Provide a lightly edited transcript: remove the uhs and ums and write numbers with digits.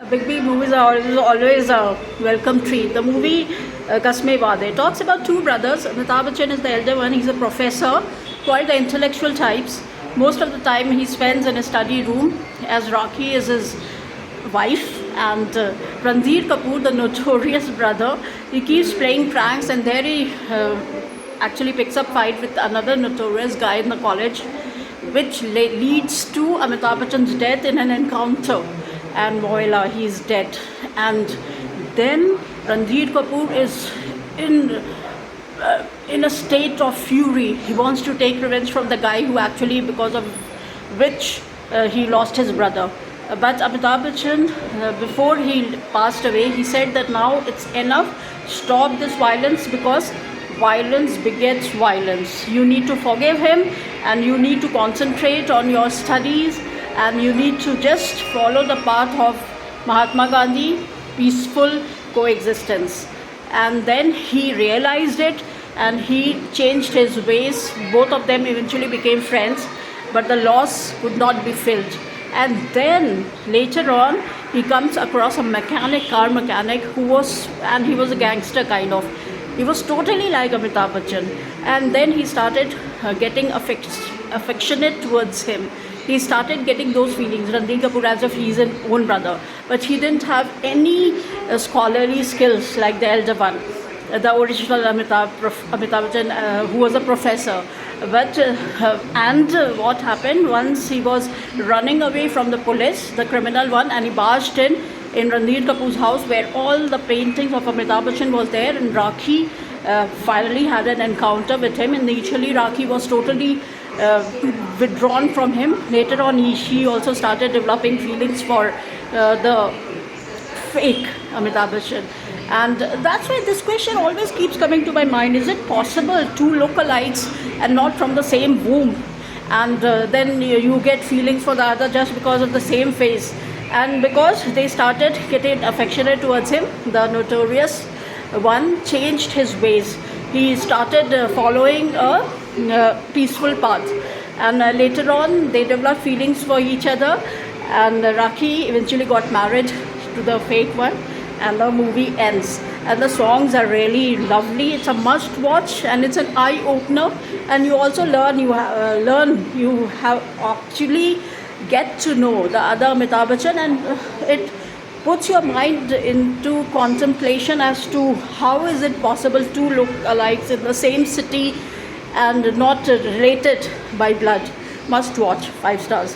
Big movies are always a welcome treat. The movie Kasme Wade talks about two brothers. Amitabh Bachchan is the elder one. He's a professor, quite the intellectual types. Most of the time he spends in a study room, as Rocky is his wife, and Ranbir Kapoor, the notorious brother, he keeps playing pranks, and there he actually picks up fight with another notorious guy in the college, which leads to Amitabh Bachchan's death in an encounter. And voila, he's dead. And then Ranbir Kapoor is in a state of fury. He wants to take revenge from the guy who actually, because of which he lost his brother. But Amitabh Bachchan, before he passed away, he said that now it's enough. Stop this violence, because violence begets violence. You need to forgive him, and you need to concentrate on your studies, and you need to just follow the path of Mahatma Gandhi, peaceful coexistence. And then he realized it, and he changed his ways. Both of them eventually became friends, but the loss could not be filled. And then later on, he comes across a car mechanic, he was a gangster kind of. He was totally like Amitabh Bachchan. And then he started getting affectionate towards him. He started getting those feelings, Ranbir Kapoor, as if he's an own brother. But he didn't have any scholarly skills like the elder one, the original Amitabh Bachchan, who was a professor. But what happened, once he was running away from the police, the criminal one, and he barged in Ranbir Kapoor's house, where all the paintings of Amitabh Bachchan was there, and Rakhi finally had an encounter with him. Initially, Rakhi was totally withdrawn from him. Later on, she also started developing feelings for the fake Amitabh Bachchan. And that's why this question always keeps coming to my mind. Is it possible two lookalikes and not from the same womb? And then you get feelings for the other just because of the same face. And because they started getting affectionate towards him, the notorious one changed his ways. He started following a peaceful path. And later on, they developed feelings for each other. And Rakhi eventually got married to the fake one. And the movie ends. And the songs are really lovely. It's a must watch, and it's an eye opener. And you also learn, you have actually get to know the other Amitabh Bachchan, and it puts your mind into contemplation as to how is it possible two look-alikes in the same city and not related by blood. Must watch, 5 stars.